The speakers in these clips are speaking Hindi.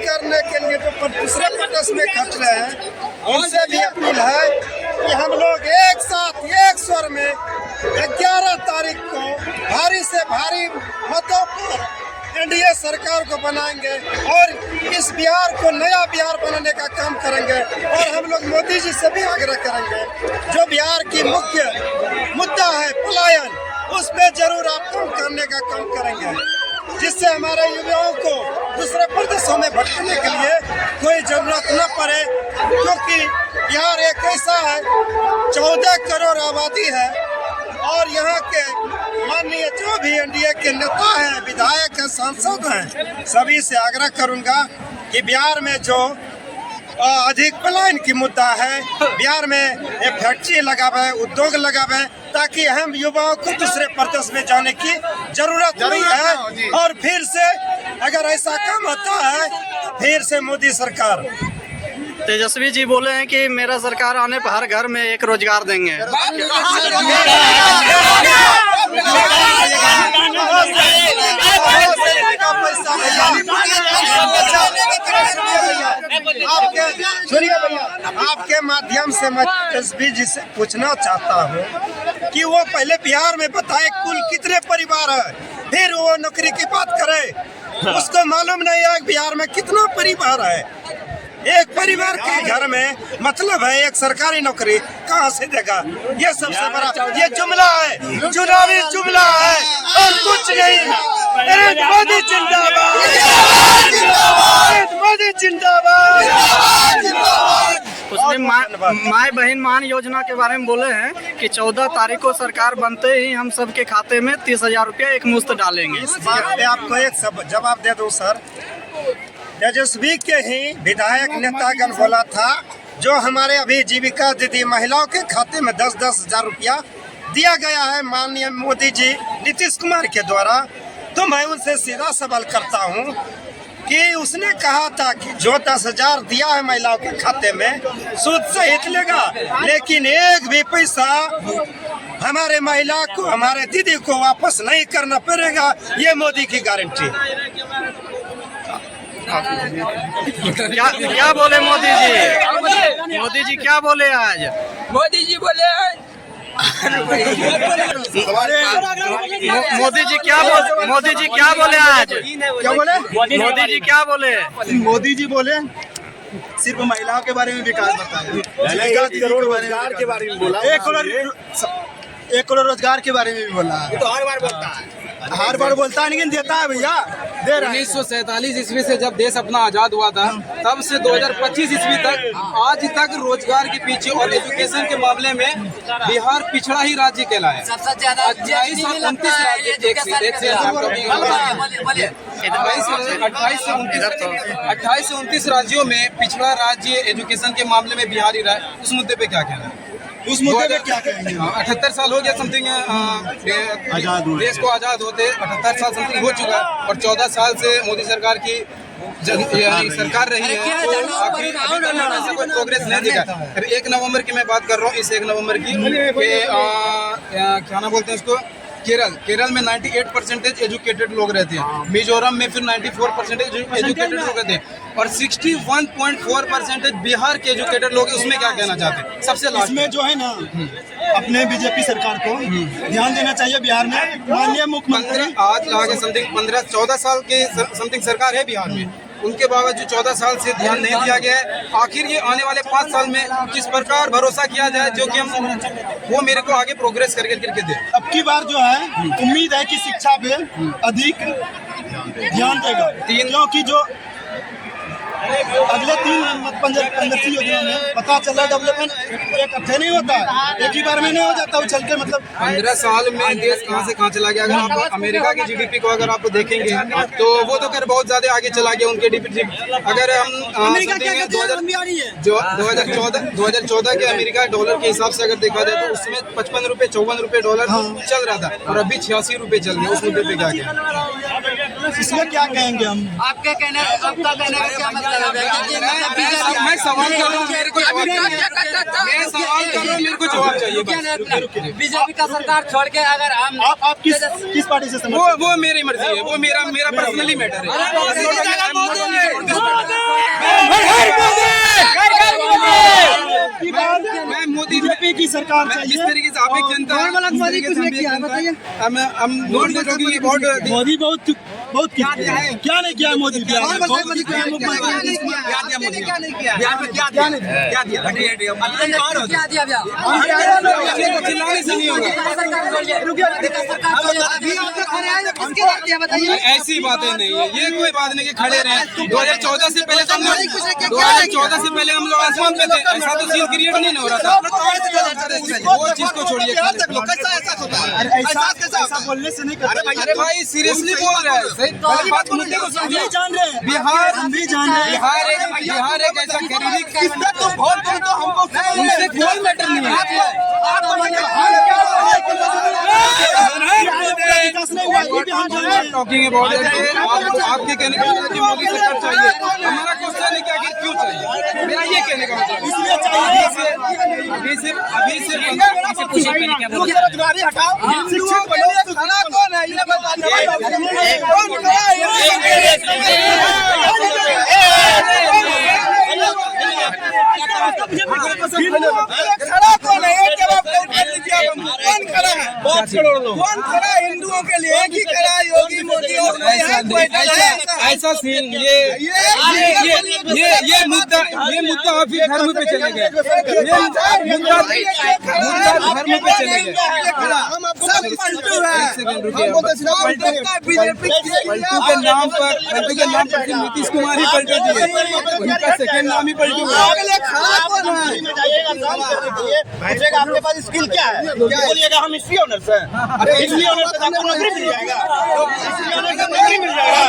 करने के लिए जो दूसरे प्रदेश में खट रहे हैं, उनसे भी अपील है कि हम लोग एक साथ एक स्वर में 11 तारीख को भारी से भारी मतों पर एनडीए सरकार को बनाएंगे और इस बिहार को नया बिहार बनाने का काम करेंगे। और हम लोग मोदी जी से भी आग्रह करेंगे, जो बिहार की मुख्य मुद्दा है पलायन, उस पे जरूर आप काम करने का काम करेंगे, जिससे हमारे युवाओं को दूसरे प्रदेशों में भटकने के लिए कोई जरूरत न पड़े। क्योंकि बिहार एक ऐसा है, 14 करोड़ आबादी है और यहाँ के माननीय जो भी एनडीए के नेता हैं, विधायक हैं, सांसद हैं, सभी से आग्रह करूंगा कि बिहार में जो अधिक पलायन की मुद्दा है, बिहार में एक फैक्ट्री लगावे, उद्योग लगावे, ताकि हम युवाओं को दूसरे प्रदेश में जाने की जरूरत नहीं है। और फिर से अगर ऐसा काम होता है तो फिर से मोदी सरकार। तेजस्वी जी बोले हैं कि मेरा सरकार आने पर हर घर में एक रोजगार देंगे। आपके माध्यम से मैं तेजस्वी जी से पूछना चाहता हूँ कि वो पहले बिहार में बताए कुल कितने परिवार है, फिर वो नौकरी की बात करे। उसको मालूम नहीं है बिहार में कितना परिवार है। एक परिवार के घर में मतलब है एक सरकारी नौकरी कहाँ से देगा? ये सबसे बड़ा ये जुमला है, चुनावी जुमला है और कुछ नहीं। मोदी जिंदाबाद, मोदी जिंदाबाद। उसने माय बहन मान योजना के बारे में बोले हैं कि 14 तारीख को सरकार बनते ही हम सबके खाते में 30,000 रुपया एक मुश्त डालेंगे। इस बात पे आपको एक सब जवाब दे दूं सर। तेजस्वी के ही विधायक नेतागण बोला था, जो हमारे अभी जीविका दीदी महिलाओं के खाते में 10-10 हजार रुपया दिया गया है माननीय मोदी जी नीतीश कुमार के द्वारा। तो मैं उनसे सीधा सवाल करता हूं कि उसने कहा था कि जो 10,000 दिया है महिलाओं के खाते में सूद सहित लेगा, लेकिन एक भी पैसा हमारे महिला को, हमारे दीदी को वापस नहीं करना पड़ेगा। ये मोदी की गारंटी। क्या बोले मोदी जी? मोदी जी क्या बोले आज? मोदी जी बोले मोदी जी क्या बोले आज? क्या बोले मोदी जी क्या बोले? मोदी जी बोले सिर्फ महिलाओं के बारे में विकास बताया, 1 करोड़ रोजगार के बारे में बोला, 1 करोड़ रोजगार के बारे में भी बोला। तो हर बार बोलता है, हर बार बोलता है लेकिन देता है भैया, दे रहा है। 1947 ईस्वी से जब देश अपना आजाद हुआ था, तब से 2025 ईस्वी तक आज तक रोजगार के पीछे और एजुकेशन के मामले में बिहार पिछड़ा ही राज्य कहलाया। सबसे ज्यादा 28 और 29 राज्य 28 से 29 राज्यों में पिछड़ा राज्य एजुकेशन के मामले में बिहार ही रहा है। उस मुद्दे पे क्या कहना है? उस मुद्दे पे क्या कहेंगे? 78 साल हो गया समथिंग देश को आजाद होते, 78 साल समथिंग हो चुका और 14 साल से मोदी सरकार की सरकार रही है, तो आखिर अभी तक ऐसा कोई प्रोग्रेस नहीं दिखा। 1 नवंबर की मैं बात कर रहा हूँ, इस 1 नवंबर की क्या ना बोलते हैं उसको, केरल में 98% एजुकेटेड लोग रहते हैं, मिजोरम में फिर 94% एजुकेटेड लोग रहते हैं और 61.4% बिहार के एजुकेटेड लोग। उसमें क्या कहना चाहते हैं? सबसे लास्ट इसमें जो है ना, अपने बीजेपी सरकार को ध्यान देना चाहिए। बिहार में माननीय मुख्यमंत्री आज लगा समथिंग 15-14 साल के समथिंग सरकार है बिहार में, उनके बावजूद 14 साल से ध्यान नहीं दिया गया है। आखिर ये आने वाले 5 साल में किस प्रकार भरोसा किया जाए जो कि हम वो मेरे को आगे प्रोग्रेस करके दे। अब की बार जो है उम्मीद है कि शिक्षा पे अधिक ध्यान देगा, क्योंकि जो अगले 3 पंद्रह योजना में पता चला डेवलपमेंट इकट्ठे नहीं होता है, एक ही बार में नहीं हो जाता उछल के। मतलब 15 साल में देश कहाँ से कहाँ चला गया। अगर आप अमेरिका की जीडीपी को अगर आप देखेंगे तो वो तो खैर बहुत ज्यादा आगे चला गया उनके जीडीपी। अगर हम 2014 के अमेरिका डॉलर के हिसाब से अगर देखा जाए तो उसमें 55 रुपए 54 रुपए डॉलर चल रहा था और अभी 86 रुपए चल गया। उस मुद्दे पे क्या क्या इसमें क्या कहेंगे हम? आपका कहना का क्या मतलब है? मैं सवाल कर रहा हूँ, मेरे को जवाब चाहिए। मैं सवाल कर रहा हूँ, मेरे को जवाब चाहिए। बीजेपी का सरकार छोड़ के अगर हम आप किस पार्टी से वो मेरी मर्जी है, वो मेरा पर्सनली मैटर है। मैं मोदी बीजेपी की सरकार जिस चाहिए। तरीके से आप एक जनता हम नोट देखोगे ये बहुत मोदी बहुत क्या नहीं किया मोदी बिहार में? बहुत क्या दिया चिल्लाने से नहीं होगा। ऐसी बातें नहीं है, ये कोई बात नहीं कि खड़े रहे। 2014 से पहले तो 2014 से पहले हम लोग आसमान पे थे, ऐसा तो सीन क्रिएट नहीं हो रहा था। वो चीज को छोड़िए, ऐसा बोलने से नहीं करते। अरे भाई सीरियसली बोल रहा है, सही बात मुद्दे को समझिए। नहीं जान रहे हैं। बिहार हम भी जान रहे हैं। बिहार एक ऐसा गरीबी तो बहुत उनसे कोई मैटर नहीं है। टॉकिंग अबाउट आपके कहने का मतलब कि मोदी सरकार चाहिए। हमारा क्वेश्चन है कि आखिर क्यों चाहिए, मेरा ये कहने का मतलब इसलिए चाहिए। अभी से बेरोजगारी हटाओ। शिक्षित बनो। खड़ा कौन है ये बताइए। कौन खड़ा खड़ा कौन है? एक जवाब कर लीजिए। कौन खड़ा है? कौन खड़ा है हिंदुओं के लिए? एक ही खड़ा है, योगी मोदी और कोई है? कोई ऐसा सीन ये मुद्दा आप ही धर्म पे चले गए। ये मुद्दा धर्म पे चले गए। हम आपको पलटू है। एक सेकंड रुकिए। पलटू के नाम पर नीतीश कुमार ही पलटू दिए, उनका सेकंड नाम ही पलटू है। पूछेगा आपके पास स्किल क्या है? बोलिएगा हम हिस्ट्री ऑनर से। अरे हिस्ट्री ऑनर से आपको नौकरी मिल जाएगा। हिस्ट्री ऑनर से नौकरी मिल जाएगा।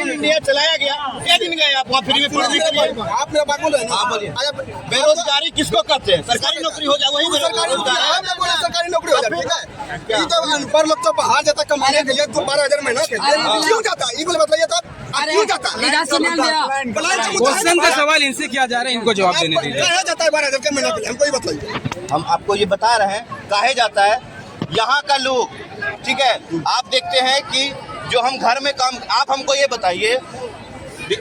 इंडिया चलाया गया, क्या दिन गए आप वहाँ फ्री में पढ़ने के लिए? आप मेरा बात बोल रहे हैं। बोलिए। बेरोजगारी किसको कहते हैं? सरकारी नौकरी हो जाए वही बेरोजगारी नौकरी हो जाए। ठीक है, ये तो अनपढ़ लोग तो बाहर जाता कमाने के लिए 12,000 महीना क्यों जाता? ये बोले बताइए तब क्यों जाता? क्वेश्चन का सवाल इनसे किया जा रहा है, इनको जवाब देने दीजिए। कहा जाता है 12,000 का महीना के लिए? हमको ही बताइए। हम आपको ये बता रहे हैं काहे जाता है यहाँ का लोग। ठीक है, आप देखते हैं कि जो हम घर में काम, आप हमको ये बताइए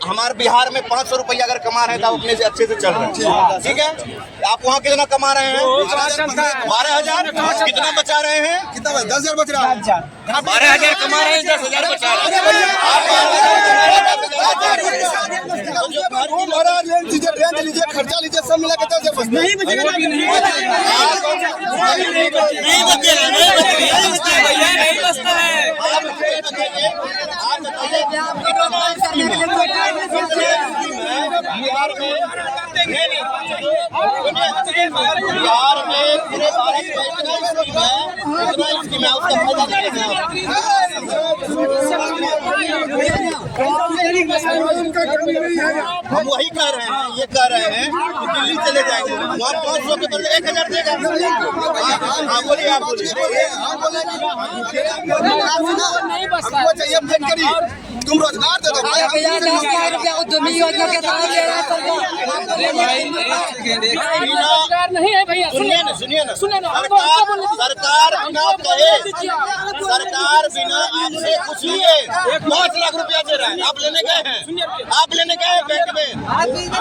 हमारे बिहार में 500 रुपया अगर कमा रहे हैं तो आप अपने से अच्छे से चल रहे हैं। ठीक है, आप वहाँ कितना कमा रहे हैं? 12,000। कितना बचा रहे हैं? कितना 10,000 बच रहा है? 12,000 कमा रहे हैं, 10,000 बचा रहे हैं। रेंज लीजिए, खर्चा लीजिए, सब मिला के 10,000 नहीं बचेगा। बिहार में पूरे भारत में इतना स्कीम है, उसका हम वही कह रहे हैं, ये कह रहे हैं कि दिल्ली चले जाएंगे, वहाँ 500 के बदले 1,000 देगा। हाँ बोलिए, आप बोलिए। हमको चाहिए करी, तुम रोजगार दे दो। नहीं है भैया, सुनिए ना, सरकार बिना कहे, सरकार बिना आपसे कुछ लिए 5 लाख रुपया दे रहा है। आप लेने गए हैं? आप लेने गए हैं बैंक में?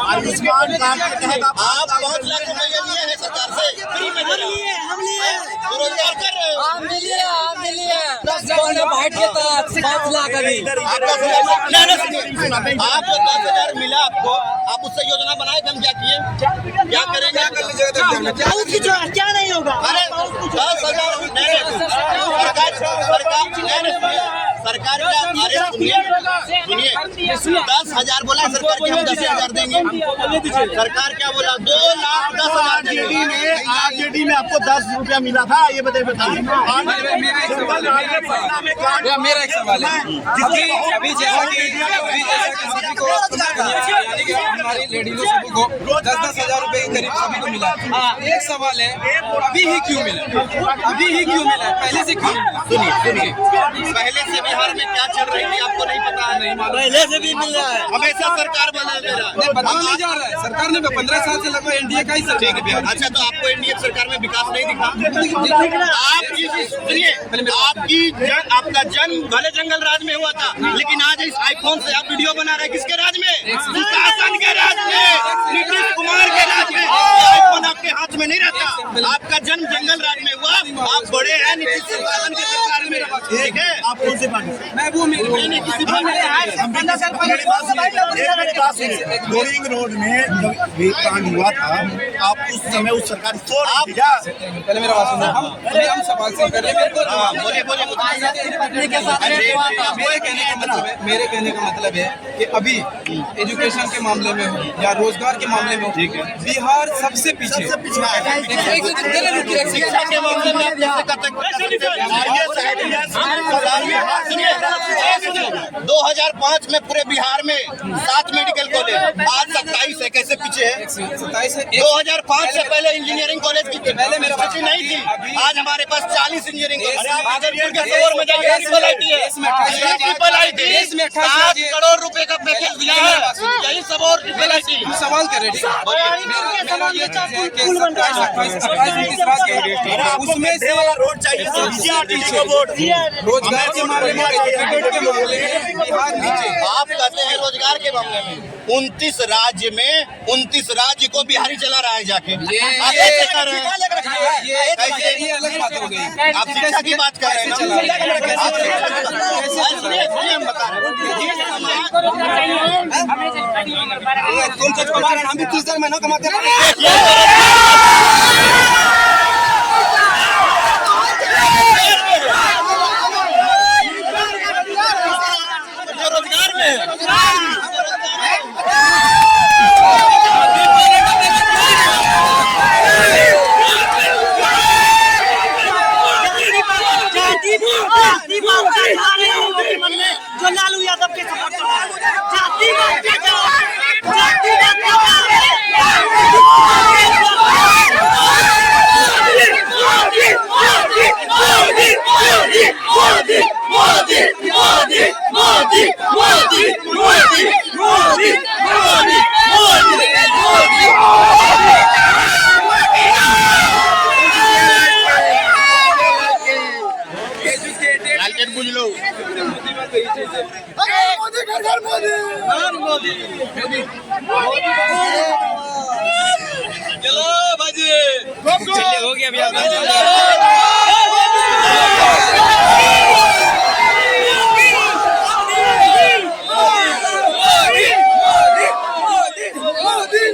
आयुष्मान कार्ड के तहत आप 5 लाख रुपया लिए हैं सरकार से, फ्री में दे रहे हैं। तो रोजगार कर रहे हो। मिलिए 5 लाख अभी आपको 10,000 मिला, आपको आप उससे योजना बनाए, हम क्या किए? क्या करेंगे? क्या नहीं होगा? अरे 10,000 सरकार क्या? अरे सुनिए 10,000 बोला सरकार की, हम 10,000 देंगे। सरकार क्या बोला? 2,10,000। आरजेडी में आपको 10 रुपया मिला था, ये बताइए। मेरा एक सवाल है कि अभी जैसा कि सभी को यानी कि हमारी लेडीजों सभी को 10,000 रुपए के करीब सभी को मिला। एक सवाल है, अभी ही क्यों मिला? अभी ही क्यों मिला? पहले से क्यों मिला? सुनिए, पहले से बिहार में क्या चल रही थी आपको नहीं पता है? नहीं मालूम। पहले से भी मिल रहा है, हमेशा सरकार बदल दे रहा है। नहीं, बदल नहीं जा रहा है सरकार ने 15 साल से लगभग एनडीए का ही सरकार है। अच्छा, तो आपको एनडीए सरकार में विकास नहीं दिखा? आपकी सुनिए, आपका जन्म भले जंगल राज में हुआ था, लेकिन आज इस आईफोन से आप वीडियो बना रहे हैं किसके राज में? सुशासन के राज में, नीतीश कुमार के राज में। आईफोन आपके हाथ में नहीं रहता। आपका जन्म जंगल राज में हुआ, आप बड़े हैं नीतीश सुशासन के सरकार में। ठीक है, आप कौन से पार्टी? मैं वो नहीं किसी बोरिंग रोड में जब ये कांड हुआ था, आप उस समय उस सरकार पहले मेरा बात सुनो। हम सवाल से कर रहे हैं। बोलिए मेरे कहने का मतलब है कि अभी एजुकेशन के मामले में हो या रोजगार के मामले में हो, बिहार सबसे पीछे। शिक्षा के मामले में 2005 में पूरे बिहार में 7 मेडिकल कॉलेज, आज 27 है। कैसे पीछे है? 27 है। 2005 से पहले इंजीनियरिंग कॉलेज की पहले मेरे पास नहीं थी, आज हमारे पास 40 इंजीनियरिंग कॉलेज। भागलपुर के शोर में जाइए, ट्रिपल आईटी है, ट्रिपल आईटी 7 करोड़ रुपए का पैकेज दिया है, यही सब। और ट्रिपल आईटी सवाल कर रहे हैं। मेरा ये चीज है कि 27 उसमें से रोड चाहिए, रोजगार के मामले में, एजुकेटेड के मामले में बिहार नीचे। आप कहते हैं रोजगार के मामले में 29 राज्य में 29 राज्य को बिहारी चला रहा है जाके। आप कैसे कर रहे हैं? ये अलग बात हो गई। आप शिक्षा की बात कर रहे हैं ना? हम बता रहे हैं। तुम सच कमा रहे हैं, हम भी 30 महीना कमाते हैं। रोजगार में जो लालू यादव के सपोर्ट कर रहा है, चलो बाजी, हो गया भैया। मोदी